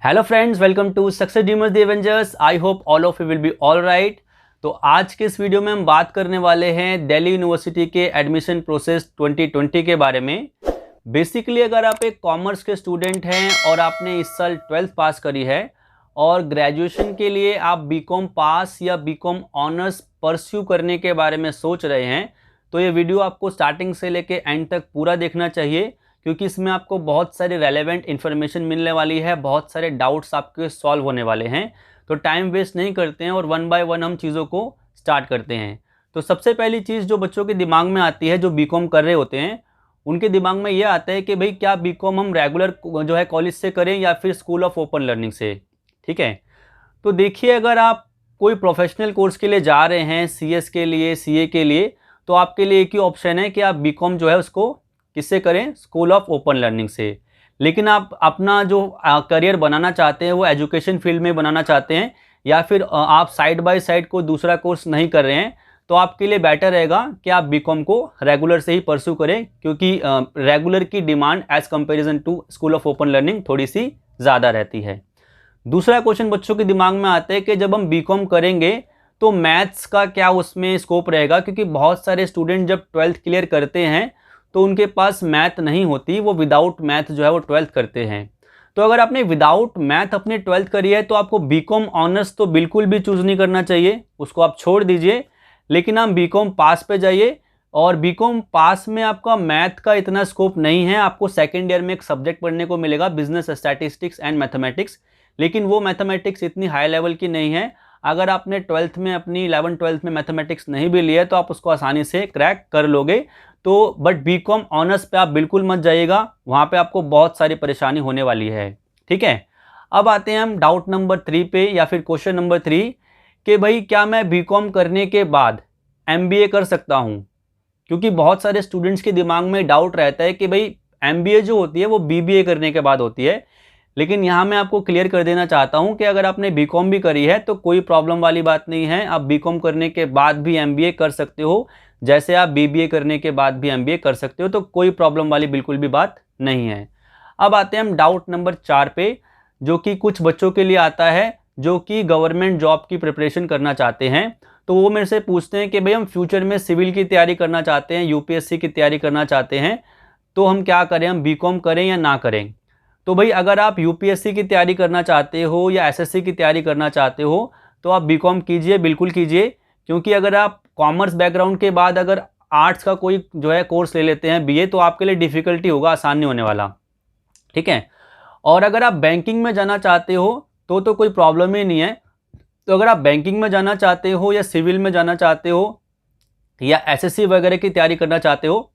Hello friends, welcome to Success Dreamers the Avengers. I hope all of you will be all right. तो आज के इस video में हम बात करने वाले हैं दिल्ली यूनिवर्सिटी के एडमिशन प्रोसेस 2020 के बारे में। बेसिकली अगर आप एक कॉमर्स के स्टूडेंट हैं और आपने इस साल 12th पास करी है और ग्रेजुएशन के लिए आप बीकॉम पास या बीकॉम ऑनर्स परस्यू करने के बारे में सोच रहे हैं, तो ये वीडियो आपको स्टार्टिंग से लेके एंड तक पूरा देखना चाहिए, क्योंकि इसमें आपको बहुत सारी रेलेवेंट इन्फॉर्मेशन मिलने वाली है, बहुत सारे डाउट्स आपके सॉल्व होने वाले हैं। तो टाइम वेस्ट नहीं करते हैं और वन बाय वन हम चीज़ों को स्टार्ट करते हैं। तो सबसे पहली चीज़ जो बच्चों के दिमाग में आती है, जो बीकॉम कर रहे होते हैं, उनके दिमाग में ये आता है कि भाई क्या बीकॉम हम रेगुलर जो है कॉलेज से करें या फिर स्कूल ऑफ ओपन लर्निंग से। ठीक है, तो देखिए, अगर आप कोई प्रोफेशनल कोर्स के लिए जा रहे हैं, सीएस के लिए, सीए के लिए, तो आपके लिए एक ही ऑप्शन है कि आप बीकॉम जो है उसको किससे करें, स्कूल ऑफ ओपन लर्निंग से। लेकिन आप अपना जो करियर बनाना चाहते हैं वो एजुकेशन फील्ड में बनाना चाहते हैं, या फिर आप साइड बाय साइड कोई दूसरा कोर्स नहीं कर रहे हैं, तो आपके लिए बेटर रहेगा कि आप बीकॉम को रेगुलर से ही परस्यू करें, क्योंकि रेगुलर की demand as comparison to school of open learning थोड़ी सी ज़्यादा रहती है। दूसरा क्वेश्चन बच्चों के दिमाग में आता है कि जब हम बीकॉम करेंगे तो मैथ्स का क्या उसमें स्कोप रहेगा, क्योंकि बहुत सारे स्टूडेंट जब 12th क्लियर करते हैं तो उनके पास मैथ नहीं होती, वो विदाउट मैथ जो है वो 12th करते हैं। तो अगर आपने विदाउट मैथ अपने 12th करी है तो आपको बीकॉम ऑनर्स तो बिल्कुल भी चूज़ नहीं करना चाहिए, उसको आप छोड़ दीजिए। लेकिन आप बीकॉम पास पे जाइए, और बीकॉम पास में आपका मैथ का इतना स्कोप नहीं है। आपको सेकेंड ईयर में एक सब्जेक्ट पढ़ने को मिलेगा, बिजनेस स्टैटिस्टिक्स एंड मैथमेटिक्स, लेकिन वो मैथमेटिक्स इतनी हाई लेवल की नहीं है। अगर आपने 12th में अपनी 11th-12th में मैथमेटिक्स नहीं भी लिया तो आप उसको आसानी से क्रैक कर लोगे। तो बट बीकॉम ऑनर्स पे आप बिल्कुल मत जाइएगा, वहाँ पे आपको बहुत सारी परेशानी होने वाली है। ठीक है, अब आते हैं हम डाउट नंबर 3 पे, या फिर क्वेश्चन नंबर 3 कि भाई क्या मैं बीकॉम करने के बाद एमबीए कर सकता हूँ। क्योंकि बहुत सारे स्टूडेंट्स के दिमाग में डाउट रहता है कि भाई एमबीए जो होती है वो बीबीए करने के बाद होती है। लेकिन यहाँ मैं आपको क्लियर कर देना चाहता हूँ कि अगर आपने बीकॉम भी करी है तो कोई प्रॉब्लम वाली बात नहीं है। आप बीकॉम करने के बाद भी एमबीए कर सकते हो, जैसे आप बीबीए करने के बाद भी एमबीए कर सकते हो, तो कोई प्रॉब्लम वाली बिल्कुल भी बात नहीं है। अब आते हैं हम डाउट नंबर 4 पे, जो कि कुछ बच्चों के लिए आता है जो कि गवर्नमेंट जॉब की प्रिपरेशन करना चाहते हैं। तो वो मेरे से पूछते हैं कि भाई हम फ्यूचर में सिविल की तैयारी करना चाहते हैं, यूपीएससी की तैयारी करना चाहते हैं, तो हम क्या करें, हम बीकॉम करें या ना करें। तो भाई अगर आप यूपीएससी की तैयारी करना चाहते हो या एसएससी की तैयारी करना चाहते हो तो आप बीकॉम कीजिए, बिल्कुल कीजिए। क्योंकि अगर आप कॉमर्स बैकग्राउंड के बाद अगर आर्ट्स का कोई जो है कोर्स ले लेते हैं, बीए, तो आपके लिए डिफ़िकल्टी होगा, आसान नहीं होने वाला। ठीक है, और अगर आप बैंकिंग में जाना चाहते हो तो कोई प्रॉब्लम ही नहीं है। तो अगर आप बैंकिंग में जाना चाहते हो या सिविल में जाना चाहते हो या एसएससी वगैरह की तैयारी करना चाहते हो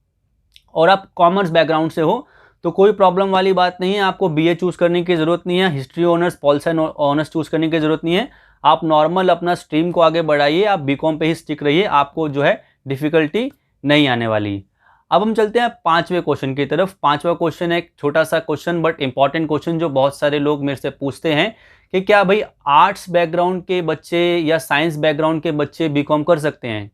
और आप कॉमर्स बैकग्राउंड से हो, तो कोई प्रॉब्लम वाली बात नहीं है। आपको बीए चूज़ करने की ज़रूरत नहीं है, history honours, pol science honours choose करने की ज़रूरत नहीं है। आप नॉर्मल अपना स्ट्रीम को आगे बढ़ाइए, आप बीकॉम पे ही स्टिक रहिए, आपको जो है डिफ़िकल्टी नहीं आने वाली। अब हम चलते हैं 5वें क्वेश्चन की तरफ। 5वां क्वेश्चन है एक छोटा सा क्वेश्चन बट इंपॉर्टेंट क्वेश्चन, जो बहुत सारे लोग मेरे से पूछते हैं कि क्या भाई आर्ट्स बैकग्राउंड के बच्चे या साइंस बैकग्राउंड के बच्चे बीकॉम कर सकते हैं।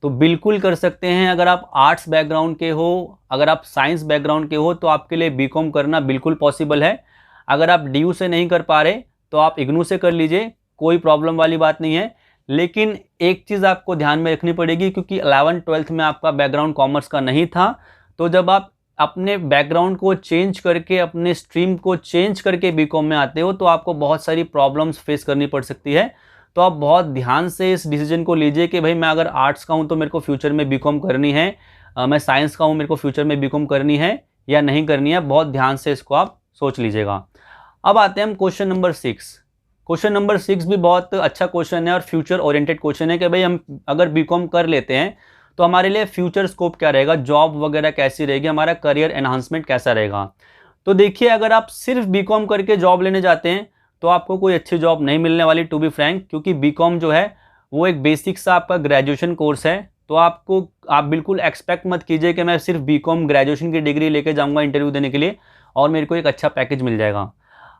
तो बिल्कुल कर सकते हैं। अगर आप आर्ट्स बैकग्राउंड के हो, अगर आप साइंस बैकग्राउंड के हो, तो आपके लिए बीकॉम करना बिल्कुल पॉसिबल है। अगर आप डीयू से नहीं कर पा रहे तो आप इग्नू से कर लीजिए, कोई प्रॉब्लम वाली बात नहीं है। लेकिन एक चीज़ आपको ध्यान में रखनी पड़ेगी, क्योंकि 11th-12th में आपका बैकग्राउंड कॉमर्स का नहीं था, तो जब आप अपने बैकग्राउंड को चेंज करके, अपने स्ट्रीम को चेंज करके बीकॉम में आते हो, तो आपको बहुत सारी प्रॉब्लम्स फेस करनी पड़ सकती है। तो आप बहुत ध्यान से इस डिसीजन को लीजिए कि भाई मैं अगर आर्ट्स का हूँ तो मेरे को फ्यूचर में बीकॉम करनी है, मैं साइंस का हूँ मेरे को फ्यूचर में बीकॉम करनी है या नहीं करनी है। बहुत ध्यान से इसको आप सोच लीजिएगा। अब आते हैं हम क्वेश्चन नंबर 6। क्वेश्चन नंबर 6 भी बहुत अच्छा क्वेश्चन है और फ्यूचर ओरिएंटेड क्वेश्चन है कि भाई हम अगर बीकॉम कर लेते हैं तो हमारे लिए फ्यूचर स्कोप क्या रहेगा, जॉब वगैरह कैसी रहेगी, हमारा करियर एनहांसमेंट कैसा रहेगा। तो देखिए, अगर आप सिर्फ बीकॉम करके जॉब लेने जाते हैं तो आपको कोई अच्छी जॉब नहीं मिलने वाली, टू बी फ्रैंक, क्योंकि बीकॉम जो है वो एक बेसिक सा आपका ग्रेजुएशन कोर्स है। तो आप बिल्कुल एक्सपेक्ट मत कीजिए कि मैं सिर्फ बीकॉम ग्रेजुएशन की डिग्री लेके जाऊंगा इंटरव्यू देने के लिए और मेरे को एक अच्छा पैकेज मिल जाएगा।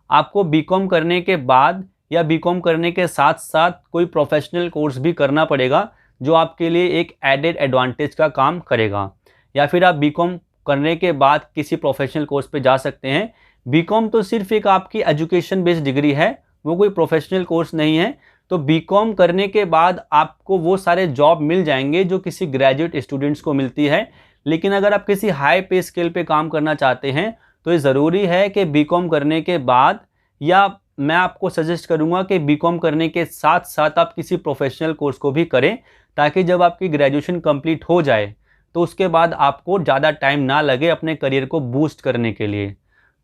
आपको बीकॉम करने के बाद या बीकॉम करने के साथ साथ कोई प्रोफेशनल कोर्स भी करना पड़ेगा, जो आपके लिए एक एडेड एडवांटेज का काम करेगा। या फिर आप बीकॉम करने के बाद किसी प्रोफेशनल कोर्स पे जा सकते हैं, बीकॉम तो सिर्फ एक आपकी एजुकेशन बेस्ड डिग्री है, वो कोई प्रोफेशनल कोर्स नहीं है। तो बीकॉम करने के बाद आपको वो सारे जॉब मिल जाएंगे जो किसी ग्रेजुएट स्टूडेंट्स को मिलती है। लेकिन अगर आप किसी हाई पे स्केल पे काम करना चाहते हैं तो ये ज़रूरी है कि बीकॉम करने के बाद, या मैं आपको सजेस्ट करूंगा कि बीकॉम करने के साथ साथ आप किसी प्रोफेशनल कोर्स को भी करें, ताकि जब आपकी ग्रेजुएशन कंप्लीट हो जाए तो उसके बाद आपको ज़्यादा टाइम ना लगे अपने करियर को बूस्ट करने के लिए।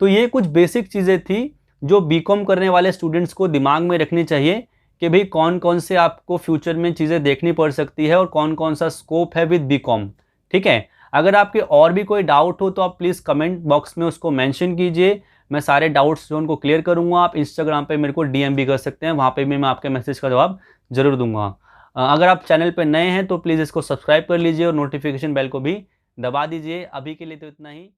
तो ये कुछ बेसिक चीज़ें थी जो बीकॉम करने वाले स्टूडेंट्स को दिमाग में रखनी चाहिए कि भाई कौन कौन से आपको फ्यूचर में चीज़ें देखनी पड़ सकती है और कौन कौन सा स्कोप है विद बीकॉम। ठीक है, अगर आपके और भी कोई डाउट हो तो आप प्लीज़ कमेंट बॉक्स में उसको मेंशन कीजिए, मैं सारे डाउट्स जो उनको क्लियर करूंगा। आप इंस्टाग्राम पे मेरे को डीएम भी कर सकते हैं, वहाँ पे भी मैं आपके मैसेज का जवाब जरूर दूंगा। अगर आप चैनल पे नए हैं तो प्लीज़ इसको सब्सक्राइब कर लीजिए और नोटिफिकेशन बेल को भी दबा दीजिए। अभी के लिए तो इतना ही।